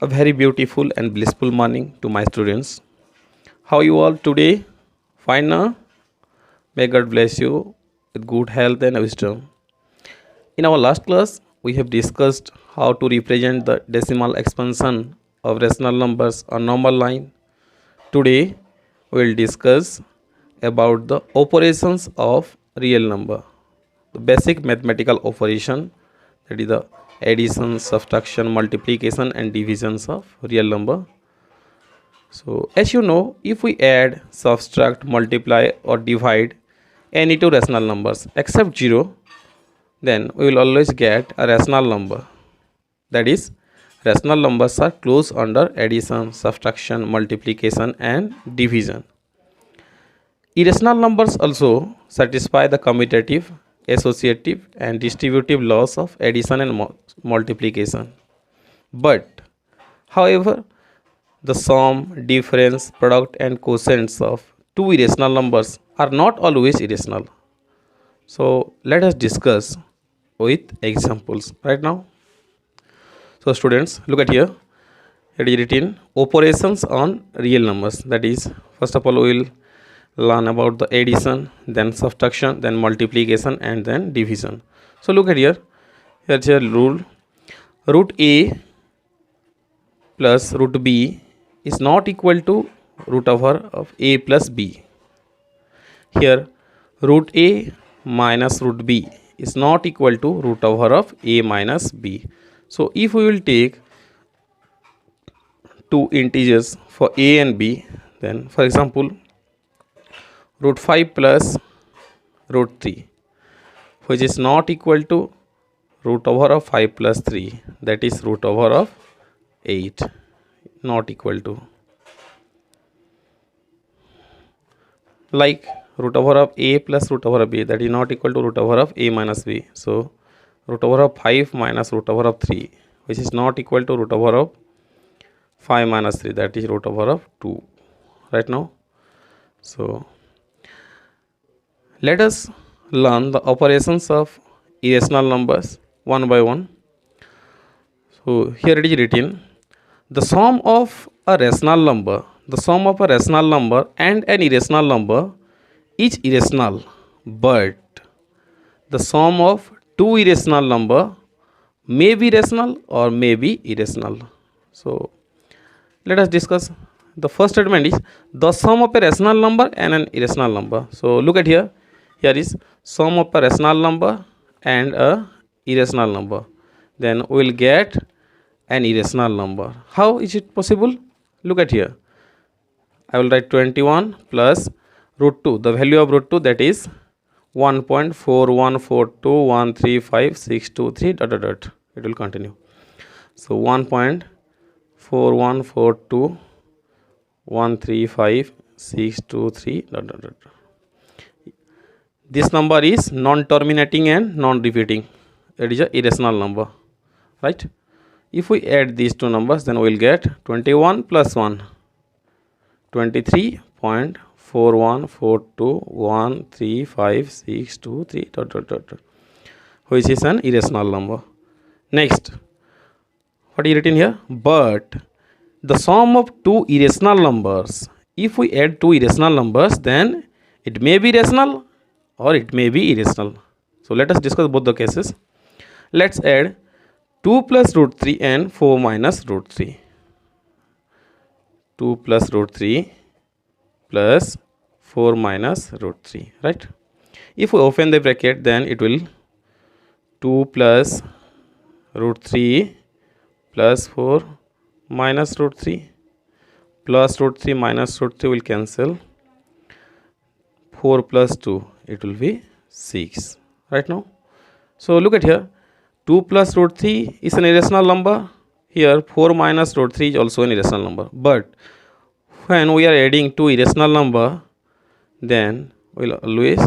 A very beautiful and blissful morning to my students. How you all today? Fine now? May God bless you with good health and wisdom. In our last class, we have discussed how to represent the decimal expansion of rational numbers on normal line. Today, we will discuss about the operations of real number. The basic mathematical operation, that is the addition, subtraction, multiplication and divisions of real number. So as you know, if we add, subtract, multiply or divide any two rational numbers except 0, then we will always get a rational number. That is, rational numbers are closed under addition, subtraction, multiplication and division. Irrational numbers also satisfy the commutative, associative and distributive laws of addition and multiplication. But however, the sum, difference, product and quotients of two irrational numbers are not always irrational. So let us discuss with examples right now. So students, look at here. It is written operations on real numbers. That is, first of all we will learn about the addition, then subtraction, then multiplication and then division. So look at here. Here is a rule. Root A plus root B is not equal to root over of A plus B. Here root A minus root B is not equal to root over of A minus B. So if we will take two integers for A and B, then for example root 5 plus root 3, which is not equal to root over of 5 plus 3, that is root over of 8, not equal to. Like root over of A plus root over of B, that is not equal to root over of A minus B. So root over of 5 minus root over of 3, which is not equal to root over of 5 minus 3, that is root over of 2 right now. So let us learn the operations of irrational numbers one by one. So here it is written, the sum of a rational number, the sum of a rational number and an irrational number is irrational, but the sum of two irrational number may be rational or may be irrational. So let us discuss. The first statement is the sum of a rational number and an irrational number. So look at here. Here is sum of a rational number and a irrational number. Then we will get an irrational number. How is it possible? Look at here. I will write 21 plus root 2. The value of root 2, that is 1.4142135623 dot dot dot. It will continue. So 1.4142135623 dot dot dot. This number is non-terminating and non-repeating. It is a irrational number, right? If we add these two numbers, then we will get 21 plus 1, 23.4142135623 dot dot dot, which is an irrational number. Next, what is written here? But the sum of two irrational numbers, if we add two irrational numbers, then it may be rational or it may be irrational. So let us discuss both the cases. Let's add 2 plus root 3 and 4 minus root 3. 2 plus root 3 plus 4 minus root 3, right? If we open the bracket, then it will 2 plus root 3 plus 4 minus root 3 plus root 3 minus root 3 will cancel. 4 plus 2, it will be 6 right now. So look at here, 2 plus root 3 is an irrational number. Here 4 minus root 3 is also an irrational number. But when we are adding two irrational number, then we will always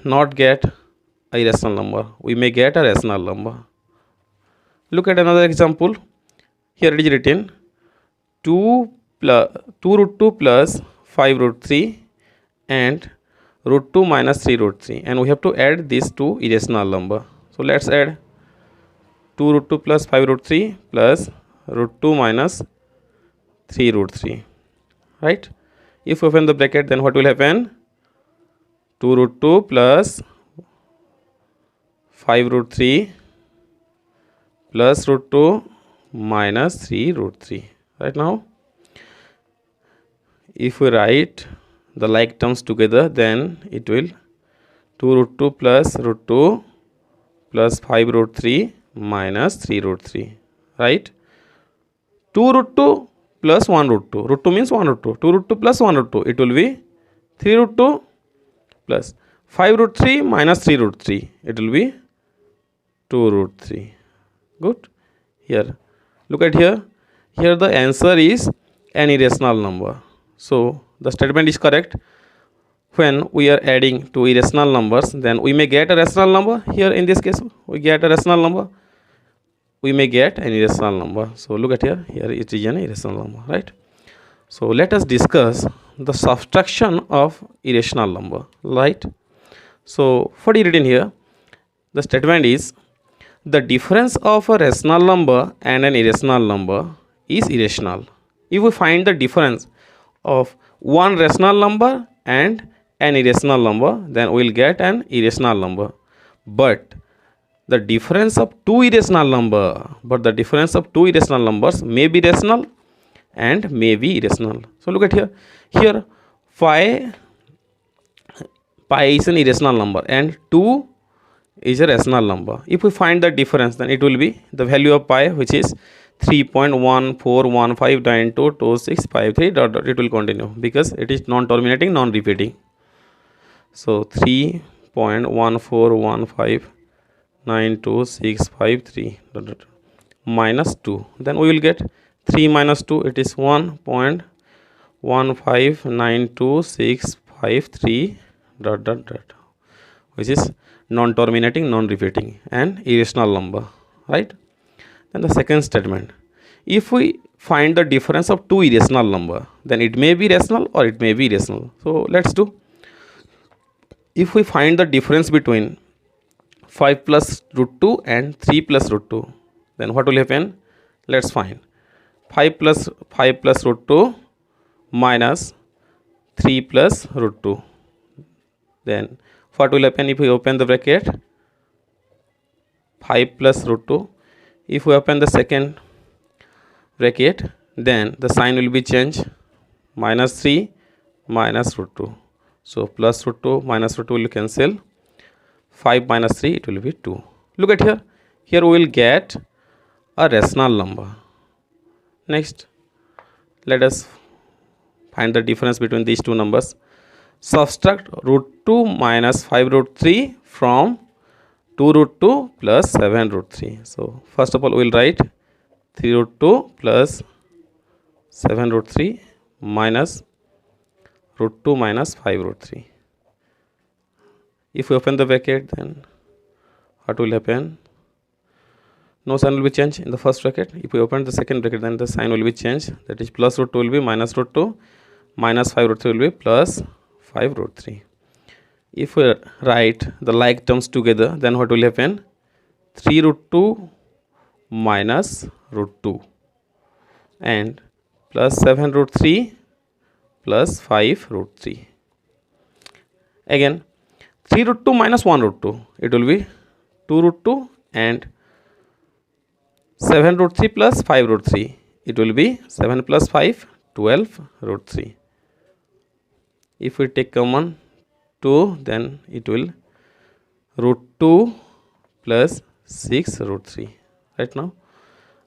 not get a irrational number. We may get a rational number. Look at another example. Here it is written 2 root 2 plus 5 root 3 and root 2 minus 3 root 3, and we have to add these two irrational number. So let's add 2 root 2 plus 5 root 3 plus root 2 minus 3 root 3, right? If we open the bracket, then what will happen? 2 root 2 plus 5 root 3 plus root 2 minus 3 root 3. Right now, if we write the like terms together, then it will 2 root 2 plus root 2 plus 5 root 3 minus 3 root 3, right? 2 root 2 plus 1 root 2. Root 2 means 1 root 2. 2 root 2 plus 1 root 2. It will be 3 root 2 plus 5 root 3 minus 3 root 3. It will be 2 root 3. Good. Here, look at here. Here the answer is an irrational number. So the statement is correct. When we are adding two irrational numbers, then we may get a rational number. Here in this case, we get a rational number. We may get an irrational number. So look at here. Here it is an irrational number, right? So let us discuss the subtraction of irrational number, right? So what you read in here, the statement is the difference of a rational number and an irrational number is irrational. If we find the difference of one rational number and an irrational number, then we will get an irrational number. But the difference of two irrational numbers may be rational and may be irrational. So look at here. Here pi is an irrational number and 2 is a rational number. If we find the difference, then it will be the value of pi, which is 3.1415922653 . It will continue because it is non-terminating, non-repeating. So 3.1415922653 minus 2. Then we will get 3 minus 2. It is 1.159263 . Which is non-terminating, non-repeating and irrational number, right? Then the second statement, if we find the difference of two irrational number, then it may be rational or it may be irrational. So let's do. If we find the difference between 5 plus root 2 and 3 plus root 2, then what will happen? Let's find 5 plus root 2 minus 3 plus root 2. Then what will happen if we open the bracket? 5 plus root 2. If we open the second bracket, then the sign will be changed. Minus 3 minus root 2. So plus root 2 minus root 2 will cancel. 5 minus 3, it will be 2. Look at here. Here we will get a rational number. Next, let us find the difference between these two numbers. Subtract root 2 minus 5 root 3 from 2 root 2 plus 7 root 3. So first of all, we will write 3 root 2 plus 7 root 3 minus root 2 minus 5 root 3. If we open the bracket, then what will happen? No sign will be changed in the first bracket. If we open the second bracket, then the sign will be changed. That is plus root 2 will be minus root 2, minus 5 root 3 will be plus 5 root 3. If we write the like terms together, then what will happen? 3 root 2 minus root 2 and plus 7 root 3 plus 5 root 3. Again, 3 root 2 minus 1 root 2. It will be 2 root 2 and 7 root 3 plus 5 root 3. It will be 7 plus 5, 12 root 3. If we take common 2, then it will root 2 plus 6 root 3. Right now,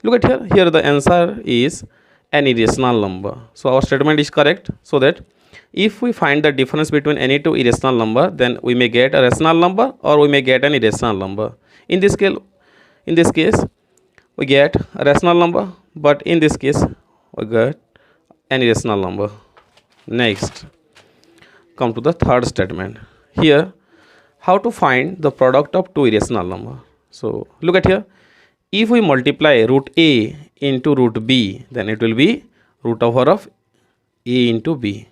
look at here. Here the answer is an irrational number. So our statement is correct. So that if we find the difference between any two irrational number, then we may get a rational number or we may get an irrational number. In this case, we get a rational number, but in this case, we get an irrational number. Next, come to the third statement. Here, how to find the product of two irrational number. So look at here. If we multiply root a into root b, then it will be root over of a into b.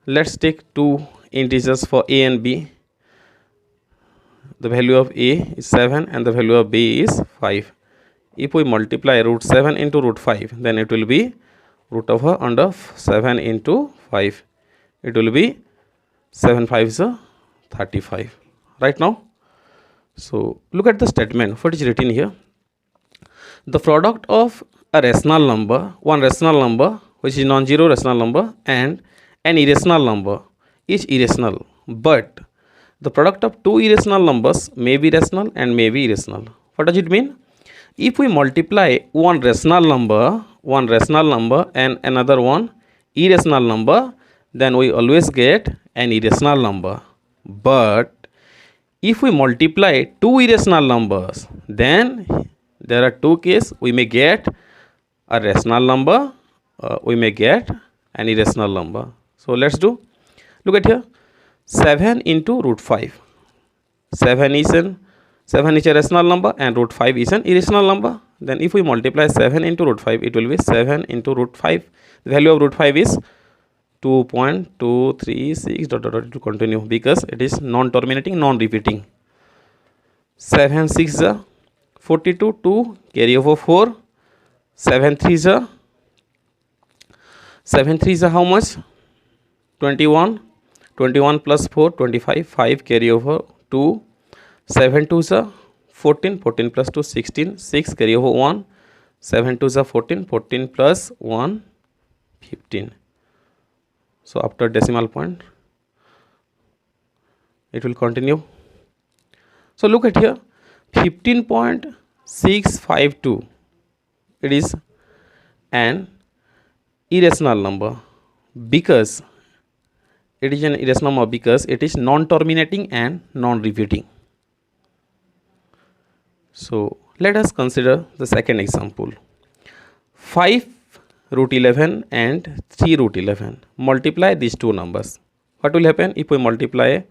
Let's take two integers for a and b. The value of a is 7 and the value of b is 5. If we multiply root 7 into root 5, then it will be root over under 7 into 5. It will be 7 5 is 35. Right now, so look at the statement. What is written here? The product of a rational number, one rational number which is non-zero rational number, and an irrational number is irrational, but the product of two irrational numbers may be rational and may be irrational. What does it mean? If we multiply one rational number and another one irrational number, then we always get an irrational number. But if we multiply two irrational numbers, then there are two cases. We may get a rational number, we may get an irrational number. So let's do. Look at here. 7 into root 5. 7 is a rational number and root 5 is an irrational number. Then if we multiply 7 into root 5, it will be 7 into root 5. The value of root 5 is 2.236 dot dot dot to continue, because it is non-terminating, non-repeating. 7 6 is 42, 2 carry over 4. 7 3 is how much? 21. 21 plus 4 25. 5 carry over 2. 7 2 is 14. 14 plus 2 16. 6 carry over 1. 7 2 is 14. 14 plus 1 15. So after decimal point it will continue. So look at here, 15.652, it is an irrational number because it is an irrational number because it is non-terminating and non-repeating. So let us consider the second example. 5 root 11 and 3 root 11. Multiply these two numbers. What will happen if we multiply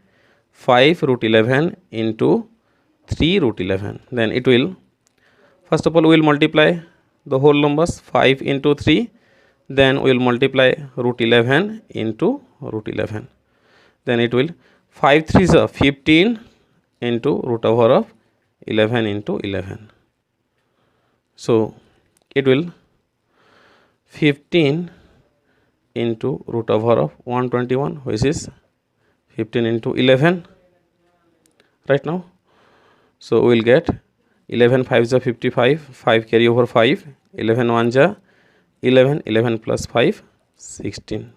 5 root 11 into 3 root 11? Then it will, first of all, we will multiply the whole numbers. 5 into 3. Then we will multiply root 11 into root 11. Then it will 5 3 is 15 into root over of 11 into 11. So it will 15 into root over of 121, which is 15 into 11 right now. So we will get 11 5 is 55, 5 carry over 5, 11 1 is 11, 11 plus 5 16.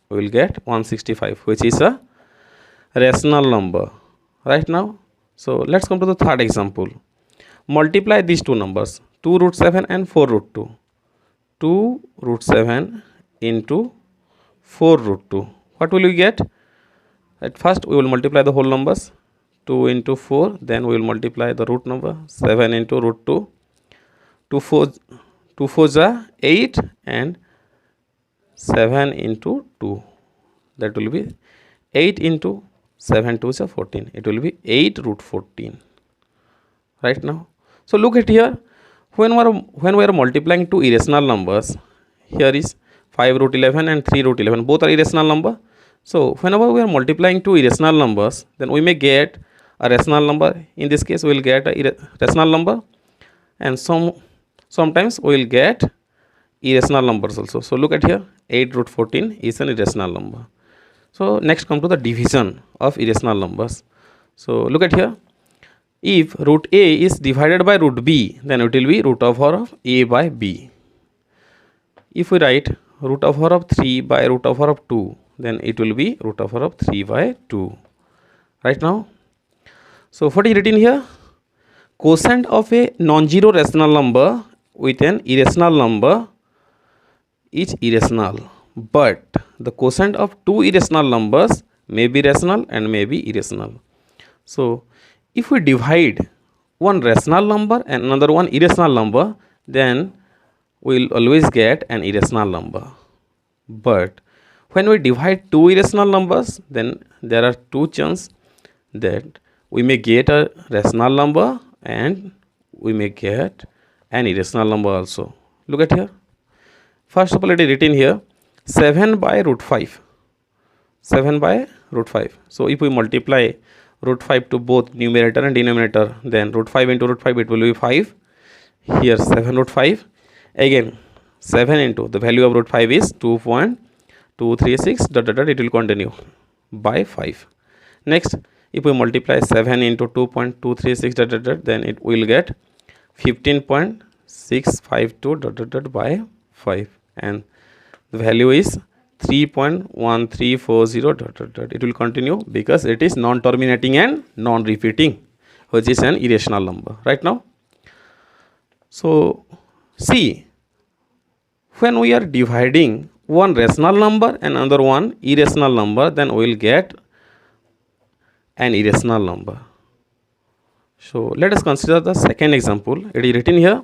We will get 165, which is a rational number right now. So let's come to the third example. Multiply these two numbers, 2 root 7 and 4 root 2. 2 root 7 into 4 root 2. What will we get? At first we will multiply the whole numbers. 2 into 4, then we will multiply the root number. 7 into root 2. 2 4 is 8 and 7 into 2. That will be 8 into 7 2 is 14. It will be 8 root 14 right now. So look at here. When we are multiplying two irrational numbers, here is 5 root 11 and 3 root 11. Both are irrational number. So whenever we are multiplying two irrational numbers, then we may get a rational number. In this case, we will get a rational number, and sometimes we will get irrational numbers also. So look at here, 8 root 14 is an irrational number. So next come to the division of irrational numbers. So look at here. If root a is divided by root b, then it will be root over of a by b. If we write root over of 3 by root over of 2, then it will be root over of 3 by 2 right now. So what is written here? Quotient of a non-zero rational number with an irrational number is irrational, but the quotient of two irrational numbers may be rational and may be irrational. So if we divide one rational number and another one irrational number, then we will always get an irrational number. But when we divide two irrational numbers, then there are two chances that we may get a rational number and we may get an irrational number also. Look at here. First of all, it is written here 7 by root 5. 7 by root 5. So if we multiply root 5 to both numerator and denominator, then root 5 into root 5, it will be 5. here 7 root 5, again 7 into the value of root 5 is 2.236 dot dot dot, it will continue by 5. Next, if we multiply 7 into 2.236 dot dot dot, then it will get 15.652 dot dot dot by 5, and the value is 3.1340 dot dot dot. It will continue because it is non-terminating and non-repeating, which is an irrational number right now. So see, when we are dividing one rational number and another one irrational number, then we will get an irrational number. So let us consider the second example. It is written here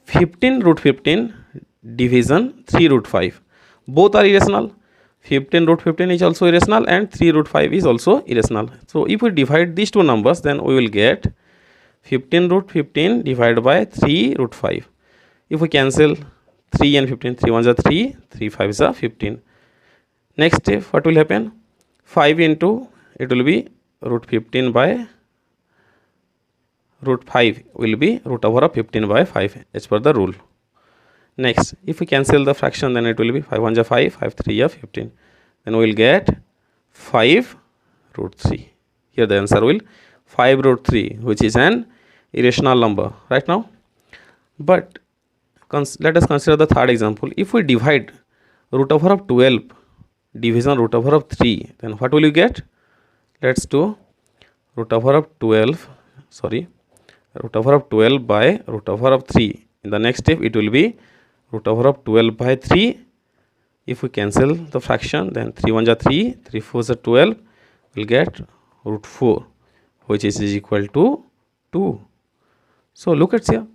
15 root 15 division 3 root 5. Both are irrational. 15 root 15 is also irrational and 3 root 5 is also irrational. So if we divide these two numbers, then we will get 15 root 15 divided by 3 root 5. If we cancel 3 and 15, 3 1s are 3, 3 5s are 15. Next step, what will happen? 5 into, it will be root 15 by root 5 will be root over of 15 by 5 as per the rule. Next, if we cancel the fraction, then it will be 5 1s are 5, 5 3 are 15. Then we will get 5 root 3. Here the answer will 5 root 3, which is an irrational number right now. But let us consider the third example. If we divide root over of 12 division root over of 3, then what will you get? Let's do root over of 12 by root over of 3. In the next step, it will be root over of 12 by 3. If we cancel the fraction, then 3 1s are 3, 3 4s are 12, we'll get root 4, which is equal to 2. So look at here.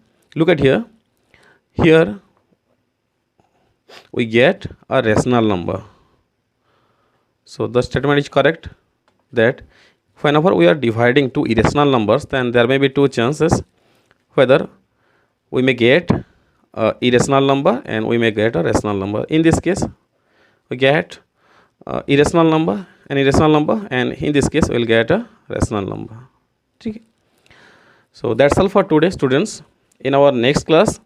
Here we get a rational number. So the statement is correct that whenever we are dividing two irrational numbers, then there may be two chances whether we may get a irrational number and we may get a rational number. In this case, we get irrational number, and in this case we will get a rational number. Okay. So that's all for today, students. In our next class,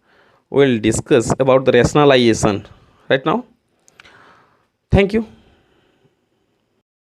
we will discuss about the rationalization right now. Thank you.